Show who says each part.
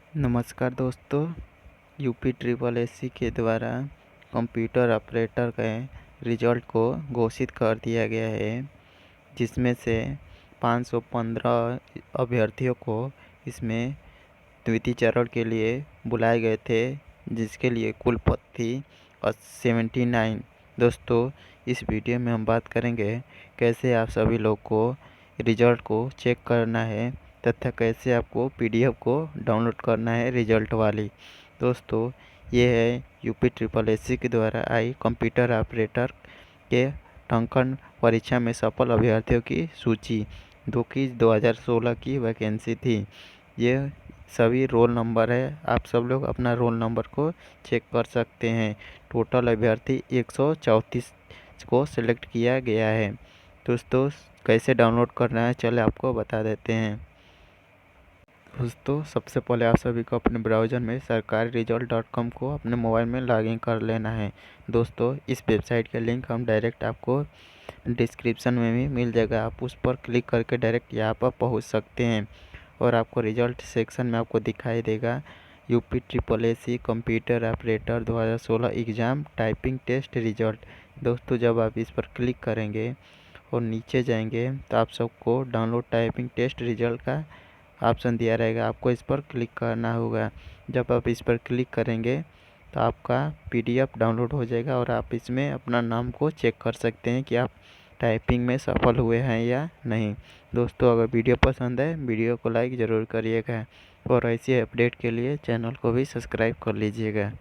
Speaker 1: नमस्कार दोस्तों। UP triple SC के द्वारा कंप्यूटर ऑपरेटर के रिजल्ट को घोषित कर दिया गया है, जिसमें से 515 अभ्यर्थियों को इसमें द्वितीय चरण के लिए बुलाए गए थे, जिसके लिए कुल पद थी 79। दोस्तों, इस वीडियो में हम बात करेंगे कैसे आप सभी लोग को रिजल्ट को चेक करना है तथा कैसे आपको पीडीएफ को डाउनलोड करना है रिजल्ट वाली। दोस्तों, ये है यूपी ट्रिपल एससी के द्वारा आई कंप्यूटर ऑपरेटर के अंकन परीक्षा में सफल अभ्यर्थियों की सूची, जो कि 2016 की वैकेंसी थी। ये सभी रोल नंबर है, आप सब लोग अपना रोल नंबर को चेक कर सकते हैं। टोटल अभ्यर्थी 134 को सिलेक्ट किया गया है। दोस्तों, कैसे डाउनलोड करना है चले आपको बता देते हैं। दोस्तों, सबसे पहले आप सभी को अपने ब्राउज़र में sarkariresult.com को अपने मोबाइल में लॉगिन कर लेना है। दोस्तों, इस वेबसाइट का लिंक हम डायरेक्ट आपको डिस्क्रिप्शन में भी मिल जाएगा, आप उस पर क्लिक करके डायरेक्ट यहाँ पर पहुँच सकते हैं और आपको रिजल्ट सेक्शन में आपको दिखाई देगा UP triple SC computer operator 2016 exam typing test result. दोस्तों, जब आप इस पर क्लिक करेंगे और नीचे जाएंगे तो आप सबको डाउनलोड टाइपिंग टेस्ट रिजल्ट का ऑप्शन दिया रहेगा, आपको इस पर क्लिक करना होगा। जब आप इस पर क्लिक करेंगे तो आपका पीडीएफ डाउनलोड हो जाएगा और आप इसमें अपना नाम को चेक कर सकते हैं कि आप टाइपिंग में सफल हुए हैं या नहीं। दोस्तों, अगर वीडियो पसंद है वीडियो को लाइक ज़रूर करिएगा और ऐसी अपडेट के लिए चैनल को भी सब्सक्राइब कर लीजिएगा।